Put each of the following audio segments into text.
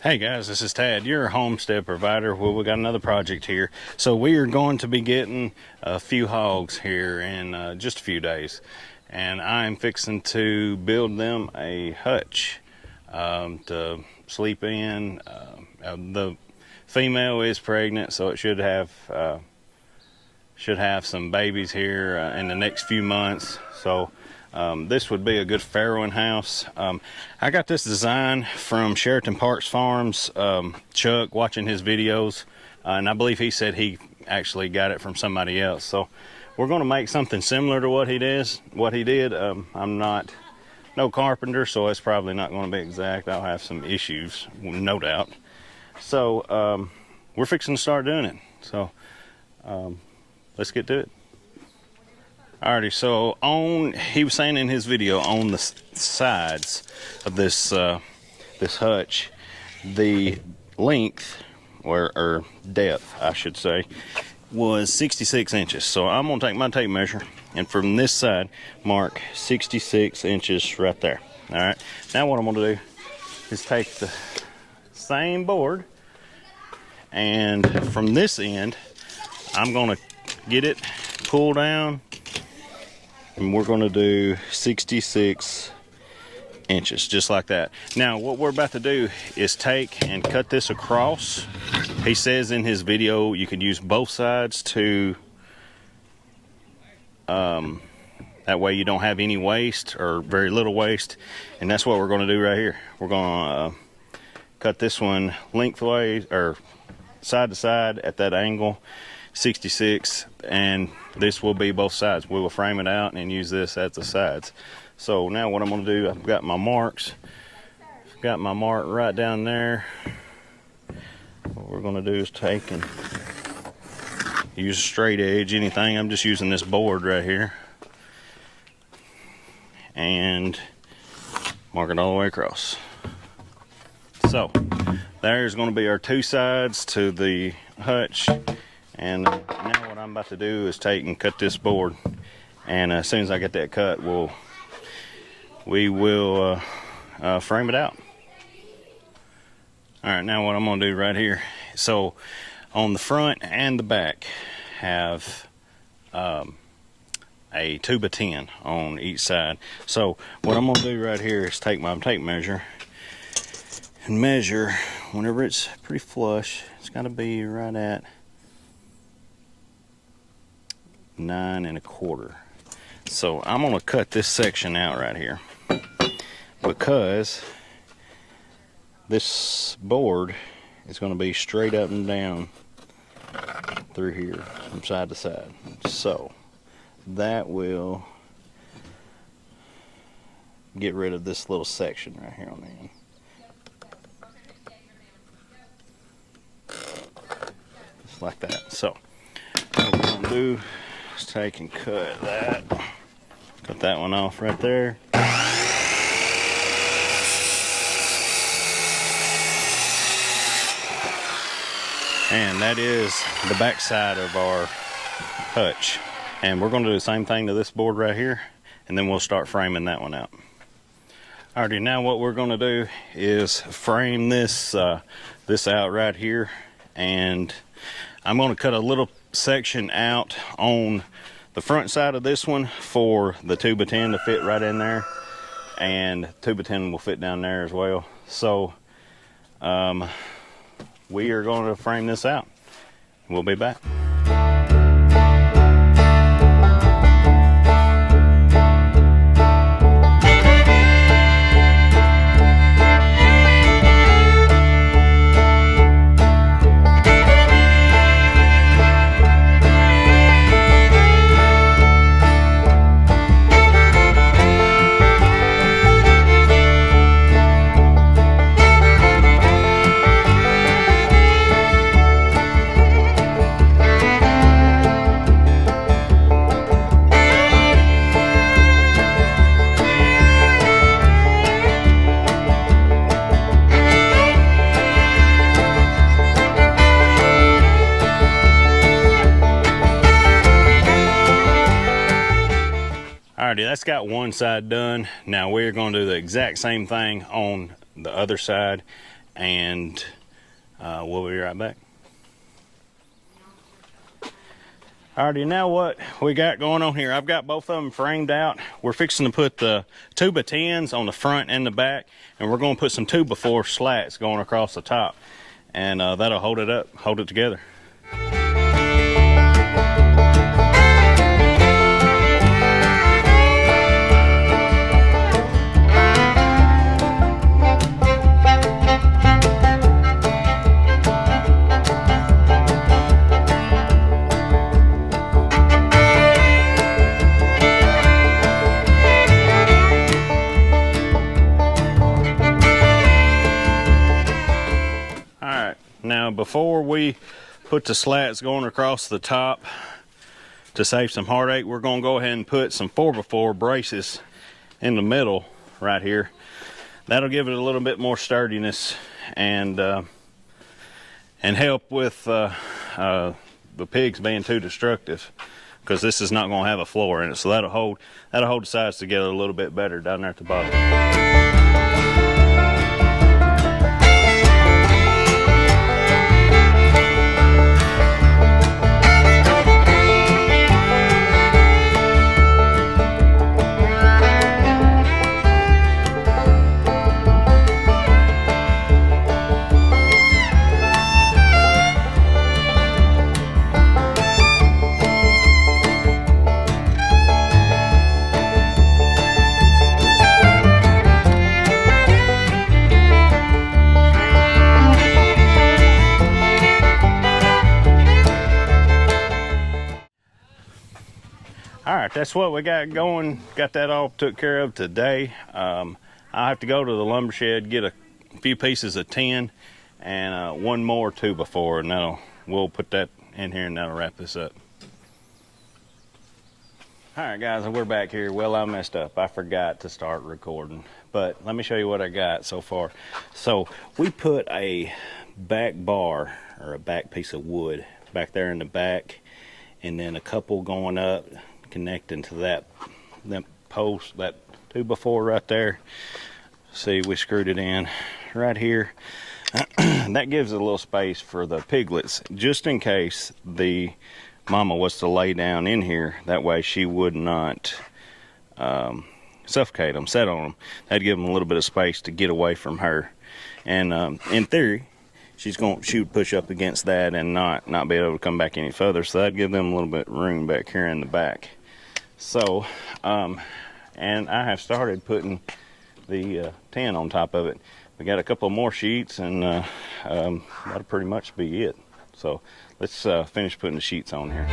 Hey guys, this is Tad, your homestead provider. Well, we got another project here. So we are going to be getting a few hogs here in just a few days. And I'm fixing to build them a hutch to sleep in. The female is pregnant, so it should have some babies here in the next few months. So this would be a good farrowing house. I got this design from Sheraton Parks Farms, Chuck, watching his videos, and I believe he said he actually got it from somebody else. So we're going to make something similar to what he did. I'm no carpenter, so it's probably not going to be exact. I'll have some issues, no doubt. So we're fixing to start doing it. So let's get to it. Alrighty, so he was saying in his video, on the sides of this this hutch, the length or depth, I should say, was 66 inches. So I'm gonna take my tape measure, and from this side, mark 66 inches right there. All right. Now what I'm gonna do is take the same board, and from this end, I'm gonna get it pulled down. And we're going to do 66 inches, just like that. Now, what we're about to do is take and cut this across. He says in his video you can use both sides to, that way you don't have any waste or very little waste. And that's what we're going to do right here. We're going to cut this one lengthways or side to side at that angle, 66, and this will be both sides. We will frame it out and use this at the sides. So now what I'm going to do, I've got my marks. I've got my mark right down there. What we're going to do is take and use a straight edge, anything. I'm just using this board right here. And mark it all the way across. So there's going to be our two sides to the hutch. And now what I'm about to do is take and cut this board, and as soon as I get that cut, we will frame it out. All right, now what I'm going to do right here, so on the front and the back have a 2x10 on each side. So what I'm going to do right here is take my tape measure and measure whenever it's pretty flush. It's got to be right at 9 1/4. So I'm going to cut this section out right here because this board is going to be straight up and down through here from side to side. So that will get rid of this little section right here on the end. Just like that. So what we're going to do, take and cut that one off right there. And that is the back side of our hutch. And we're going to do the same thing to this board right here, and then we'll start framing that one out. Alrighty, now what we're going to do is frame this this out right here, and I'm going to cut a little section out on the front side of this one for the 2x10 to fit right in there, and 2x10 will fit down there as well. So we are going to frame this out. We'll be back. Alrighty, that's got one side done. Now we're going to do the exact same thing on the other side, and we'll be right back. Alrighty, now what we got going on here, I've got both of them framed out. We're fixing to put the 2x10s on the front and the back, and we're going to put some 2x4 slats going across the top, and that'll hold it up, hold it together. Now, before we put the slats going across the top to save some heartache, we're going to go ahead and put some 4x4 braces in the middle right here. That'll give it a little bit more sturdiness and help with the pigs being too destructive, because this is not going to have a floor in it. So that'll hold the sides together a little bit better down there at the bottom. Alright, that's what we got going. Got that all took care of today. I'll have to go to the lumber shed, get a few pieces of 10 and one more 2x4, and we'll put that in here and that'll wrap this up. Alright guys, we're back here. Well, I messed up. I forgot to start recording, but let me show you what I got so far. So we put a back bar, or a back piece of wood back there in the back, and then a couple going up connecting to that post, that 2x4 right there. See, we screwed it in right here. That gives it a little space for the piglets, just in case the mama was to lay down in here. That way she would not suffocate them, set on them. That'd give them a little bit of space to get away from her. And in theory, she would push up against that and not be able to come back any further. So that'd give them a little bit of room back here in the back. So, and I have started putting the 10 on top of it. We got a couple more sheets, and that'll pretty much be it. So let's finish putting the sheets on here.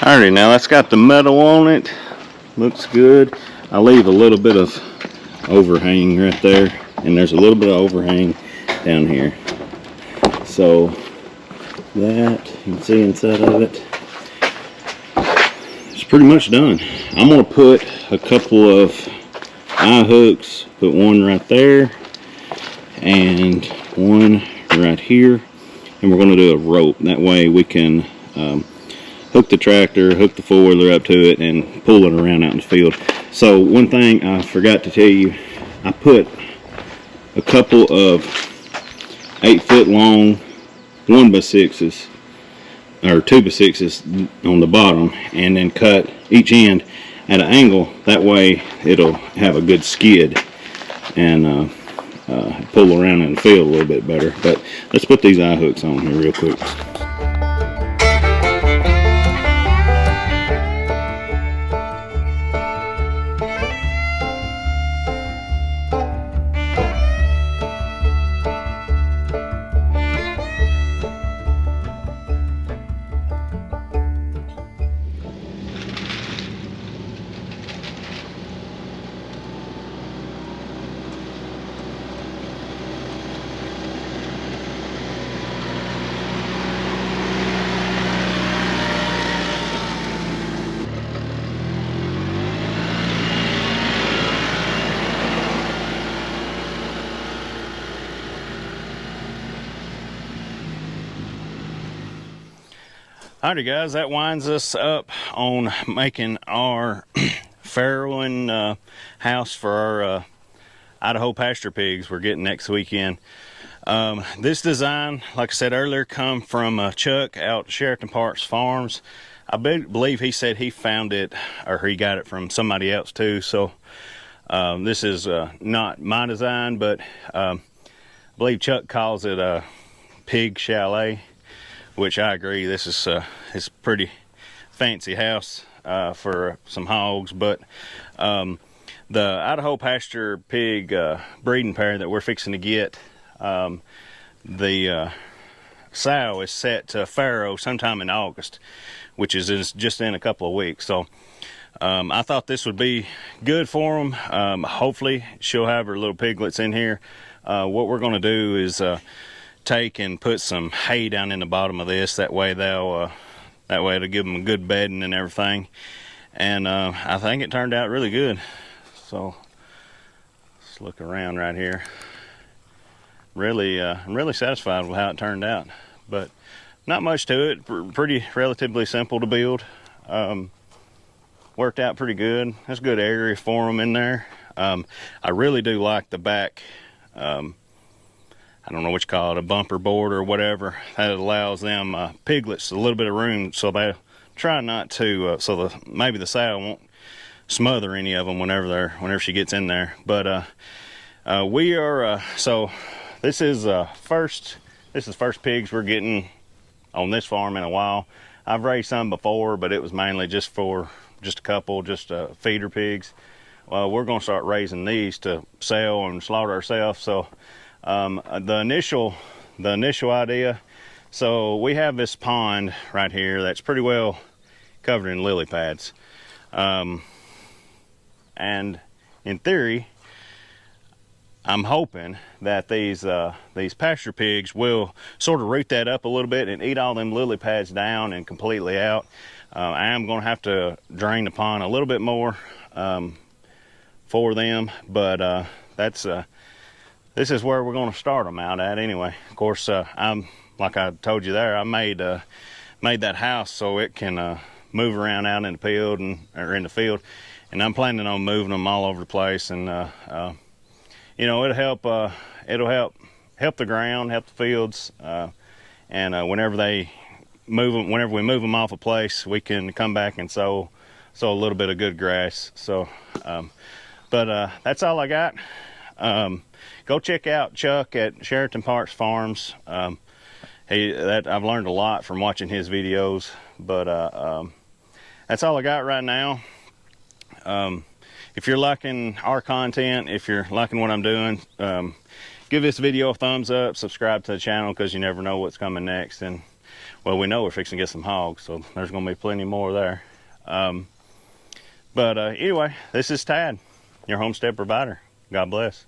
Alrighty, now that's got the metal on it. Looks good. I leave a little bit of overhang right there, and there's a little bit of overhang down here. So that, you can see inside of it, it's pretty much done. I'm going to put a couple of eye hooks, put one right there and one right here, and we're going to do a rope. That way we can hook the tractor, hook the four-wheeler up to it, and pull it around out in the field. So one thing I forgot to tell you, I put a couple of 8-foot long 1x6s or 2x6s on the bottom, and then cut each end at an angle. That way it'll have a good skid and pull around in the field a little bit better. But let's put these eye hooks on here real quick. Alrighty guys, that winds us up on making our farrowing house for our Idaho Pasture Pigs we're getting next weekend. This design, like I said earlier, come from Chuck out at Sheraton Parks Farms. I believe he said he found it, or he got it from somebody else too. So this is not my design, but I believe Chuck calls it a pig chalet, which I agree. This is it's a pretty fancy house for some hogs, but the Idaho Pasture Pig breeding pair that we're fixing to get, the sow is set to farrow sometime in August, which is just in a couple of weeks. So I thought this would be good for them. Hopefully she'll have her little piglets in here. What we're going to do is take and put some hay down in the bottom of this. That way it'll give them a good bedding and everything. And I think it turned out really good. So let's look around right here. Really, I'm really satisfied with how it turned out. But not much to it. Pretty relatively simple to build. Worked out pretty good. There's a good area for them in there. I really do like the back. I don't know what you call it, a bumper board or whatever, that allows them piglets a little bit of room, so they try not to, maybe the sow won't smother any of them whenever she gets in there. But we are so this is first pigs we're getting on this farm in a while. I've raised some before, but it was mainly just a couple feeder pigs. We're going to start raising these to sell and slaughter ourselves. So the initial idea, so we have this pond right here that's pretty well covered in lily pads, and in theory I'm hoping that these pasture pigs will sort of root that up a little bit and eat all them lily pads down and completely out. I am going to have to drain the pond a little bit more for them, but this is where we're going to start them out at anyway. Of course, I'm, like I told you there, I made that house so it can move around out in the field and I'm planning on moving them all over the place. And you know, it'll help the ground, help the fields, and whenever we move them off a place, we can come back and sow a little bit of good grass. So, but that's all I got. Go check out Chuck at Sheraton Parks Farms. I've learned a lot from watching his videos, but that's all I got right now. If you're liking our content, if you're liking what I'm doing, give this video a thumbs up, subscribe to the channel, because you never know what's coming next. And well, we know we're fixing to get some hogs, so there's going to be plenty more there. But anyway, this is Tad, your homestead provider. God bless.